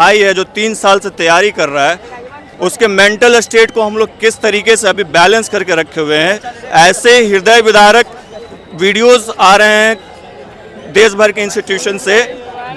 भाई है जो 3 साल से तैयारी कर रहा है, उसके मेंटल स्टेट को हम लोग किस तरीके से अभी बैलेंस करके रखे हुए हैं। ऐसे हृदय विदारक वीडियोस आ रहे हैं देश भर के इंस्टीट्यूशन से,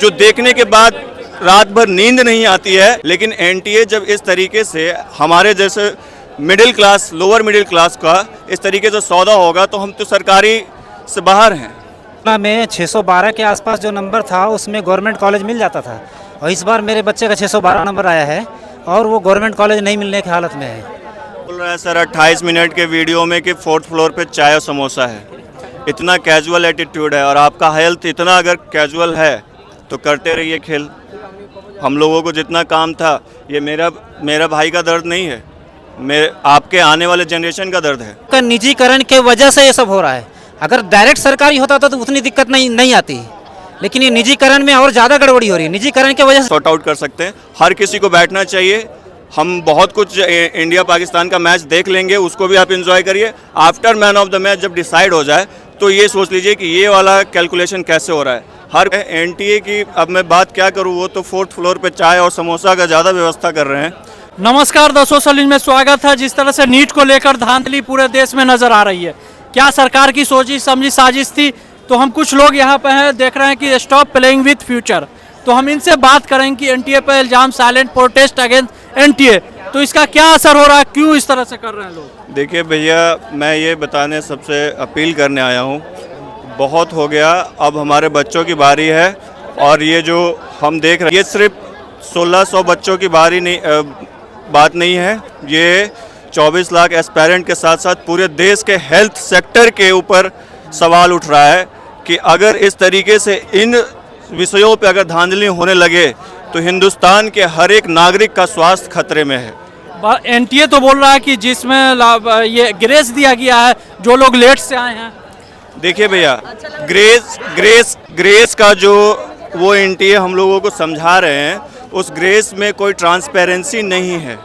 जो देखने के बाद रात भर नींद नहीं आती है। लेकिन एनटीए जब इस तरीके से हमारे जैसे middle class, lower middle class का इस तरीके से सौदा होगा तो हम तो सरकारी से बाहर हैं। में 612 के आसपास जो नंबर था उसमें गवर्नमेंट कॉलेज मिल जाता था, और इस बार मेरे बच्चे का 612 नंबर आया है और वो गवर्नमेंट कॉलेज नहीं मिलने की हालत में है। बोल रहा है सर 28 मिनट के वीडियो में कि 4th फ्लोर पे चाय और समोसा है। इतना कैजुअल एटीट्यूड है, और आपका हेल्थ इतना अगर कैजुअल है तो करते रहिए खेल। हम लोगों को जितना काम था, ये मेरा भाई का दर्द नहीं है, मेरे आपके आने वाले जनरेशन का दर्द है। का निजीकरण के वजह से ये सब हो रहा है। अगर डायरेक्ट सरकारी होता तो उतनी दिक्कत नहीं आती, लेकिन ये निजीकरण में और ज़्यादा गड़बड़ी हो रही है। निजीकरण की वजह से सॉर्ट आउट कर सकते हैं। हर किसी को बैठना चाहिए। हम बहुत कुछ इंडिया पाकिस्तान का मैच देख लेंगे, उसको भी आप एंजॉय करिए। After man of the match जब डिसाइड हो जाए तो ये सोच लीजिए कि ये वाला कैलकुलेशन कैसे हो रहा है। हर एनटीए की अब मैं बात क्या करूँ, वो तो 4th फ्लोर पे चाय और समोसा का ज़्यादा व्यवस्था कर रहे हैं। नमस्कार दोस्तों, सलीम में स्वागत है। जिस तरह से नीट को लेकर धांधली पूरे देश में नजर आ रही है, क्या सरकार की सोची समझी साजिश थी? तो हम कुछ लोग यहाँ पे हैं, देख रहे हैं कि स्टॉप प्लेइंग विथ फ्यूचर। तो हम इनसे बात करेंगे कि एनटीए पर इल्जाम साइलेंट प्रोटेस्ट अगेंस्ट एनटीए, तो इसका क्या असर हो रहा है, क्यों इस तरह से कर रहे हैं लोग? देखिए भैया, मैं ये बताने सबसे अपील करने आया हूँ, बहुत हो गया, अब हमारे बच्चों की बारी है। और ये जो हम देख रहे हैं, ये सिर्फ 1600 बच्चों की बारी नहीं, बात नहीं है। ये 24 लाख एस्पायरेंट के साथ साथ पूरे देश के हेल्थ सेक्टर के ऊपर सवाल उठ रहा है कि अगर इस तरीके से इन विषयों पे अगर धांधली होने लगे तो हिंदुस्तान के हर एक नागरिक का स्वास्थ्य खतरे में है। एनटीए तो बोल रहा है कि जिसमें ये ग्रेस दिया गया है जो लोग लेट से आए हैं। देखिए भैया, ग्रेस का जो वो एनटीए हम लोगों को समझा रहे हैं, उस ग्रेस में कोई ट्रांसपेरेंसी नहीं है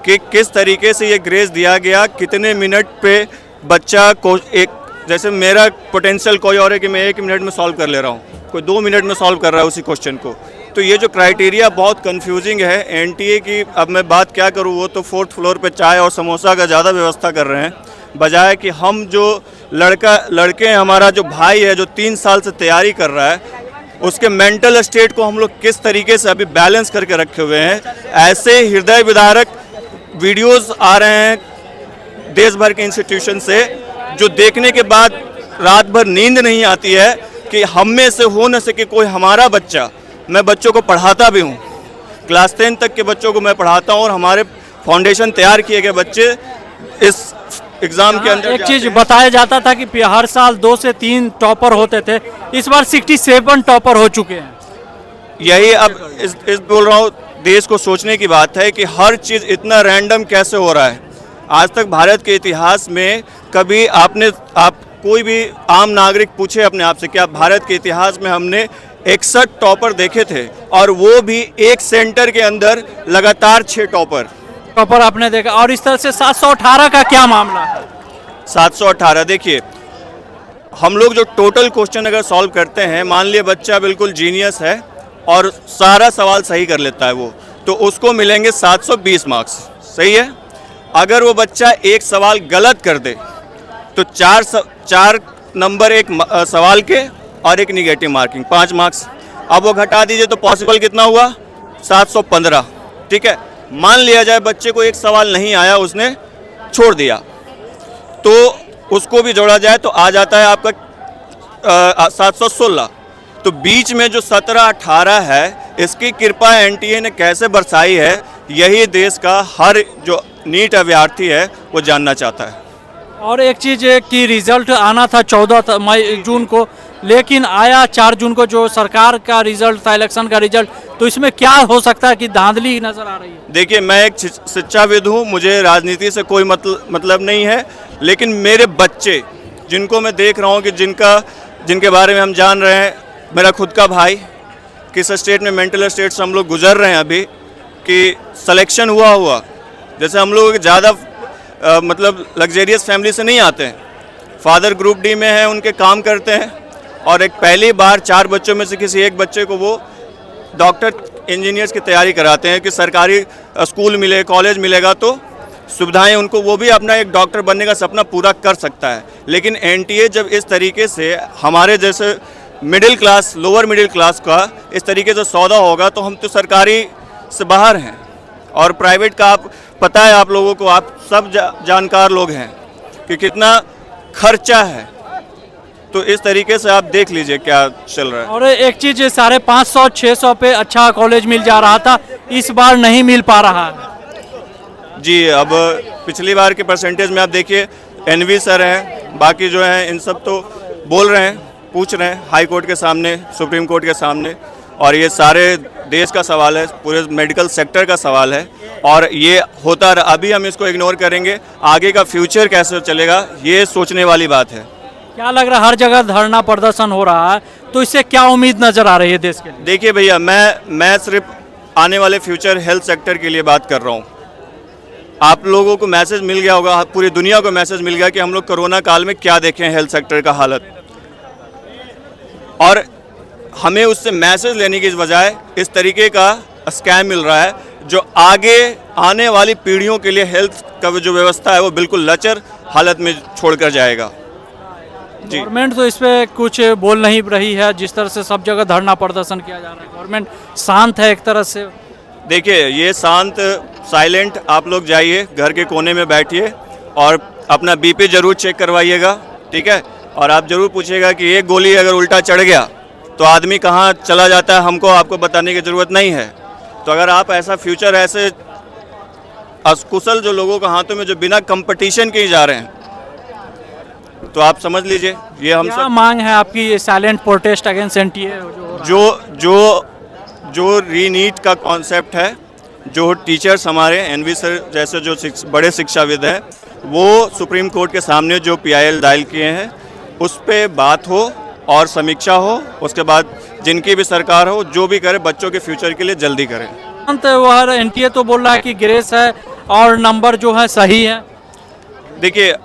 कि किस तरीके से ये ग्रेस दिया गया, कितने मिनट पे बच्चा को एक, जैसे मेरा पोटेंशियल कोई और है कि मैं 1 मिनट में सॉल्व कर ले रहा हूँ, कोई 2 मिनट में सॉल्व कर रहा है उसी क्वेश्चन को। तो ये जो क्राइटेरिया बहुत कंफ्यूजिंग है एनटीए की। अब मैं बात क्या करूँ, वो तो 4th फ्लोर पे चाय और समोसा का ज़्यादा व्यवस्था कर रहे हैं, बजाय कि हम जो लड़के हमारा जो भाई है जो 3 साल से तैयारी कर रहा है, उसके मेंटल स्टेट को हम लोग किस तरीके से अभी बैलेंस करके रखे हुए हैं। ऐसे हृदय विदारक वीडियोस आ रहे हैं देश भर के इंस्टीट्यूशन से, जो देखने के बाद रात भर नींद नहीं आती है कि हम में से हो न सके कोई हमारा बच्चा। मैं बच्चों को पढ़ाता भी हूँ, क्लास 10 तक के बच्चों को मैं पढ़ाता हूँ, और हमारे फाउंडेशन तैयार किए गए बच्चे इस एग्जाम के अंदर। एक चीज बताया जाता था कि हर साल 2 से 3 टॉपर होते थे, इस बार 67 टॉपर हो चुके हैं। यही अब इस बोल रहा हूँ, देश को सोचने की बात है कि हर चीज़ इतना रैंडम कैसे हो रहा है। आज तक भारत के इतिहास में कभी आप कोई भी आम नागरिक पूछे अपने आप से कि आप भारत के इतिहास में हमने 61 टॉपर देखे थे, और वो भी एक सेंटर के अंदर लगातार 6 टॉपर आपने देखा। और इस तरह से 718 का क्या मामला है? 718 देखिए, हम लोग जो टोटल क्वेश्चन अगर सॉल्व करते हैं, मान लिया बच्चा बिल्कुल जीनियस है और सारा सवाल सही कर लेता है वो, तो उसको मिलेंगे 720 मार्क्स। सही है। अगर वो बच्चा एक सवाल गलत कर दे तो 4 नंबर एक सवाल के और एक निगेटिव मार्किंग, 5 मार्क्स। अब वो घटा दीजिए तो पॉसिबल कितना हुआ, 715। ठीक है। मान लिया जाए बच्चे को एक सवाल नहीं आया, उसने छोड़ दिया, तो उसको भी जोड़ा जाए तो आ जाता है आपका 716। तो बीच में जो 17-18 है, इसकी कृपा एनटीए ने कैसे बरसाई है, यही देश का हर जो नीट अभ्यर्थी है वो जानना चाहता है। और एक चीज़ कि रिजल्ट आना था 14 जून को, लेकिन आया 4 जून को, जो सरकार का रिजल्ट था, इलेक्शन का रिजल्ट। तो इसमें क्या हो सकता है कि धांधली नजर आ रही है? देखिए, मैं एक शिक्षाविद हूँ, मुझे राजनीति से कोई मतलब नहीं है, लेकिन मेरे बच्चे जिनको मैं देख रहा हूँ कि जिनके बारे में हम जान रहे हैं, मेरा खुद का भाई किस स्टेट में मेंटल स्टेट से हम लोग गुजर रहे हैं अभी, कि सिलेक्शन हुआ जैसे हम लोग ज़्यादा मतलब लग्जरियस फैमिली से नहीं आते हैं। फादर ग्रुप डी में है, उनके काम करते हैं, और एक पहली बार 4 बच्चों में से किसी एक बच्चे को वो डॉक्टर इंजीनियर्स की तैयारी कराते हैं कि सरकारी स्कूल मिले, कॉलेज मिलेगा तो सुविधाएं उनको, वो भी अपना एक डॉक्टर बनने का सपना पूरा कर सकता है। लेकिन एनटीए जब इस तरीके से हमारे जैसे middle class, lower middle class का इस तरीके से सौदा होगा तो हम तो सरकारी से बाहर हैं। और प्राइवेट का आप पता है, आप लोगों को, आप सब जानकार लोग हैं कि कितना खर्चा है। तो इस तरीके से आप देख लीजिए क्या चल रहा है। और एक चीज़ 550-600 पे अच्छा कॉलेज मिल जा रहा था, इस बार नहीं मिल पा रहा है। जी, अब पिछली बार के परसेंटेज में आप देखिए, एनवी सर हैं, बाकी जो हैं इन सब तो बोल रहे हैं, पूछ रहे हैं हाई कोर्ट के सामने, सुप्रीम कोर्ट के सामने, और ये सारे देश का सवाल है, पूरे मेडिकल सेक्टर का सवाल है। और ये होता रहा, अभी हम इसको इग्नोर करेंगे, आगे का फ्यूचर कैसे चलेगा ये सोचने वाली बात है। क्या लग रहा है, हर जगह धरना प्रदर्शन हो रहा है, तो इससे क्या उम्मीद नजर आ रही है देश के लिए? देखिए भैया, मैं सिर्फ आने वाले फ्यूचर हेल्थ सेक्टर के लिए बात कर रहा हूँ। आप लोगों को मैसेज मिल गया होगा, पूरी दुनिया को मैसेज मिल गया कि हम लोग कोरोना काल में क्या देखें हेल्थ सेक्टर का हालत, और हमें उससे मैसेज लेने की बजाय इस तरीके का स्कैम मिल रहा है जो आगे आने वाली पीढ़ियों के लिए हेल्थ का जो व्यवस्था है वो बिल्कुल लचर हालत में छोड़कर जाएगा। जी, गवर्नमेंट तो इस पे कुछ बोल नहीं रही है, जिस तरह से सब जगह धरना प्रदर्शन किया जा रहा है, गवर्नमेंट शांत है एक तरह से। देखिए ये शांत, साइलेंट, आप लोग जाइए घर के कोने में बैठिए और अपना बीपी जरूर चेक करवाइएगा, ठीक है? और आप जरूर पूछिएगा कि एक गोली अगर उल्टा चढ़ गया तो आदमी कहाँ चला जाता है, हमको आपको बताने की ज़रूरत नहीं है। तो अगर आप ऐसा फ्यूचर, ऐसे अकुशल जो लोगों के हाथों में जो बिना कंपटीशन के ही जा रहे हैं, तो आप समझ लीजिए ये हम क्या सब मांग है आपकी साइलेंट प्रोटेस्ट अगेंस्ट एनटीए जो रीनीट का कॉन्सेप्ट है, जो टीचर्स हमारे एनवी सर जैसे जो बड़े शिक्षाविद हैं, वो सुप्रीम कोर्ट के सामने जो पीआईएल दायर किए हैं उस पे बात हो और समीक्षा हो, उसके बाद जिनकी भी सरकार हो जो भी करे बच्चों के फ्यूचर के लिए जल्दी करें। वह एनटीए तो बोल रहा है कि ग्रेस है और नंबर जो है सही है। देखिए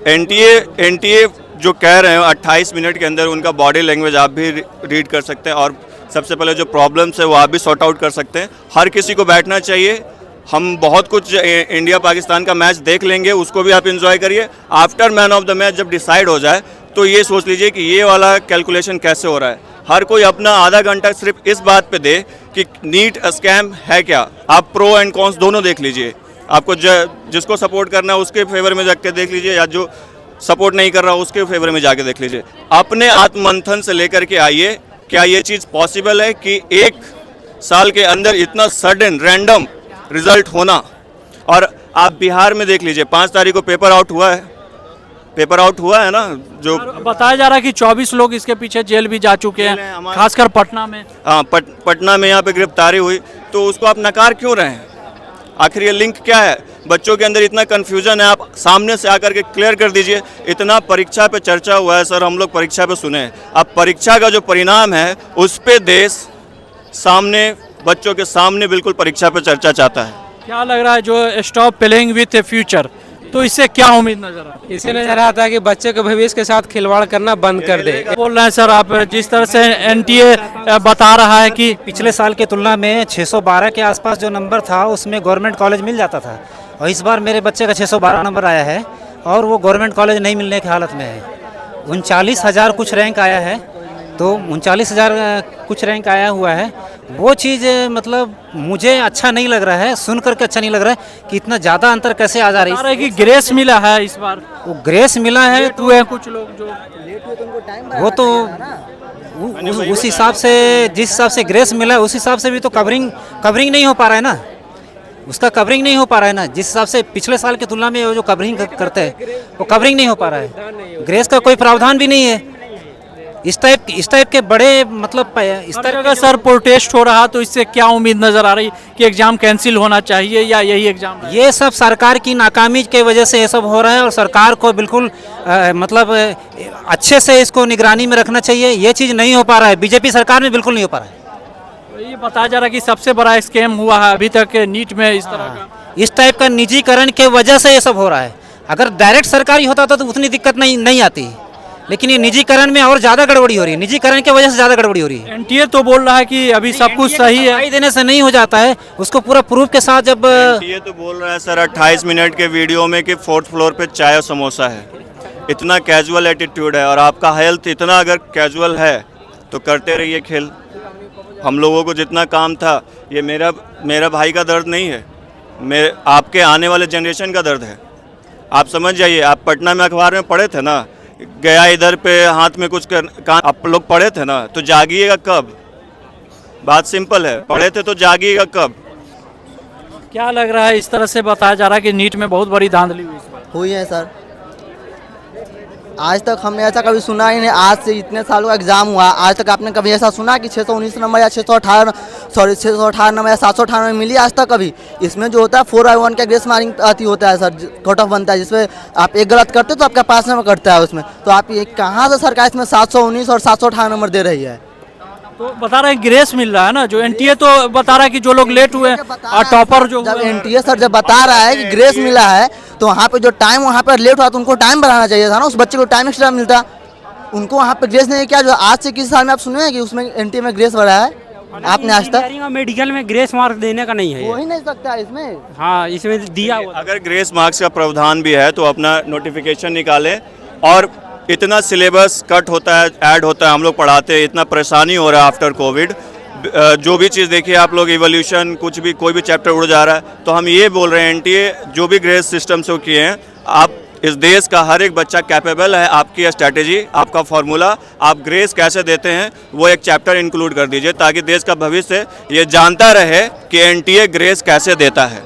एनटीए जो कह रहे हैं 28 मिनट के अंदर उनका बॉडी लैंग्वेज आप भी रीड कर सकते हैं, और सबसे पहले जो प्रॉब्लम्स है वो आप भी सॉर्ट आउट कर सकते हैं। हर किसी को बैठना चाहिए, हम बहुत कुछ इंडिया पाकिस्तान का मैच देख लेंगे, उसको भी आप एंजॉय करिए। After man of the match जब डिसाइड हो जाए तो ये सोच लीजिए कि ये वाला कैलकुलेशन कैसे हो रहा है। हर कोई अपना आधा घंटा सिर्फ इस बात पे दे कि नीट स्कैम है क्या। आप प्रो एंड कॉन्स दोनों देख लीजिए, आपको जिसको सपोर्ट करना है उसके फेवर में जाके देख लीजिए, या जो सपोर्ट नहीं कर रहा उसके फेवर में जाके देख लीजिए। अपने आत्ममंथन से लेकर के आइए, क्या ये चीज़ पॉसिबल है कि एक साल के अंदर इतना सडन रैंडम रिजल्ट होना। और आप बिहार में देख लीजिए, 5 तारीख को पेपर आउट हुआ है ना, जो बताया जा रहा है कि 24 लोग इसके पीछे जेल भी जा चुके हैं, खासकर पटना में। हाँ, पटना में यहाँ पे गिरफ्तारी हुई, तो उसको आप नकार क्यों रहे हैं? आखिर ये लिंक क्या है? बच्चों के अंदर इतना कन्फ्यूजन है, आप सामने से आकर के क्लियर कर दीजिए। इतना परीक्षा पे चर्चा हुआ है सर, हम लोग परीक्षा पे सुने, अब परीक्षा का जो परिणाम है उस पे देश सामने, बच्चों के सामने बिल्कुल परीक्षा पे चर्चा चाहता है। क्या लग रहा है जो स्टॉप प्लेइंग विथ फ्यूचर, तो इससे क्या उम्मीद नजर आ रही है? इससे नजर आता है कि बच्चे के भविष्य के साथ खिलवाड़ करना बंद कर दे। बोल रहे हैं सर आप, जिस तरह से एनटीए बता रहा है कि पिछले साल की तुलना में 612 के आसपास जो नंबर था उसमें गवर्नमेंट कॉलेज मिल जाता था, और इस बार मेरे बच्चे का 612 नंबर आया है और वो गवर्नमेंट कॉलेज नहीं मिलने की हालत में है। 39,000 कुछ रैंक आया है, तो 39,000 कुछ रैंक आया हुआ है। वो चीज़ मतलब मुझे अच्छा नहीं लग रहा है, सुन करके अच्छा नहीं लग रहा है कि इतना ज़्यादा अंतर कैसे आ जा रही है। कि ग्रेस मिला है इस बार, वो ग्रेस मिला है तो कुछ लोग जो वो तो उस हिसाब से, जिस हिसाब से ग्रेस मिला है उस हिसाब से भी तो कवरिंग नहीं हो पा रहा है ना, उसका कवरिंग नहीं हो पा रहा है ना। जिस हिसाब से पिछले साल की तुलना में वो जो कवरिंग करते हैं वो कवरिंग नहीं हो पा रहा है। ग्रेस का कोई प्रावधान भी नहीं है। इस टाइप के बड़े मतलब इस तरह का सर प्रोटेस्ट हो रहा, तो इससे क्या उम्मीद नजर आ रही कि एग्जाम कैंसिल होना चाहिए या यही एग्जाम? ये सब सरकार की नाकामी के वजह से ये सब हो रहा है, और सरकार को बिल्कुल मतलब अच्छे से इसको निगरानी में रखना चाहिए। ये चीज़ नहीं हो पा रहा है, बीजेपी सरकार में बिल्कुल नहीं हो पा रहा है। ये बताया जा रहा है कि सबसे बड़ा स्कैम हुआ है अभी तक नीट में इस तरह का। इस टाइप का निजीकरण के वजह से ये सब हो रहा है। अगर डायरेक्ट सरकारी होता तो उतनी दिक्कत नहीं आती, लेकिन ये निजीकरण में और ज़्यादा गड़बड़ी हो रही है, निजीकरण की वजह से ज़्यादा गड़बड़ी हो रही है। एनटीए तो बोल रहा है कि अभी सब कुछ सही है। गवाही देने से नहीं हो जाता है, उसको पूरा प्रूफ के साथ जब ये तो बोल रहा है सर 28 मिनट के वीडियो में कि 4th फ्लोर पे चाय और समोसा है। इतना कैजुअल एटीट्यूड है, और आपका हेल्थ इतना अगर कैजुअल है तो करते रहिए खेल। हम लोगों को जितना काम था, ये मेरा भाई का दर्द नहीं है, मेरे आपके आने वाले जनरेशन का दर्द है। आप समझ जाइए। आप पटना में अखबार में पढ़े थे ना, गया इधर पे हाथ में कुछ आप लोग पढ़े थे ना, तो जागिएगा कब? बात सिंपल है, पढ़े थे तो जागिएगा कब? क्या लग रहा है, इस तरह से बताया जा रहा है कि नीट में बहुत बड़ी धांधली हुई इस बार? हुई है सर। आज तक हमने ऐसा कभी सुना ही नहीं। आज से इतने सालों का एग्जाम हुआ, आज तक आपने कभी ऐसा सुना कि 619 नंबर या 618 नंबर या 798 नंबर मिली आज तक कभी? इसमें जो होता है 4/1 का ग्रेस मार्किंग आती होता है सर, कट ऑफ बनता है, जिसमें आप एक गलत करते तो आपका 5 नंबर कटता है उसमें। तो आप ये कहाँ से सरकार इसमें 719 और 718 नंबर दे रही है? तो बता रहे हैं ग्रेस मिल रहा है ना, जो एनटीए तो बता रहा है कि जो लोग लेट हुए और टॉपर जो जब हुए हैं। एनटीए सर जब बता रहा है कि ग्रेस मिला है, तो वहाँ पे जो टाइम वहाँ पर लेट हुआ तो उनको टाइम बढ़ाना चाहिए था ना, उस बच्चे को टाइम एक्स्ट्रा मिलता। उनको वहाँ पे ग्रेस नहीं किया। जो आज से किस साल में आप सुने हैं कि उसमें एनटीए में ग्रेस बढ़ा है? आपने आज तक? इंजीनियरिंग और मेडिकल में ग्रेस मार्क देने का नहीं है हो ये। ही नहीं सकता इसमें। हाँ, इसमें दिया हुआ था। अगर ग्रेस मार्क्स का प्रावधान भी है तो अपना नोटिफिकेशन निकालें। और इतना सिलेबस कट होता है, ऐड होता है, हम लोग पढ़ाते हैं, इतना परेशानी हो रहा है आफ्टर कोविड। जो भी चीज़ देखिए आप लोग, इवोल्यूशन कुछ भी, कोई भी चैप्टर उड़ जा रहा है। तो हम ये बोल रहे हैं एनटीए जो भी ग्रेस सिस्टम से किए हैं, आप इस देश का हर एक बच्चा कैपेबल है। आपकी स्ट्रैटेजी, आपका फार्मूला, आप ग्रेस कैसे देते हैं वो एक चैप्टर इंक्लूड कर दीजिए, ताकि देश का भविष्य ये जानता रहे कि एनटीए ग्रेस कैसे देता है।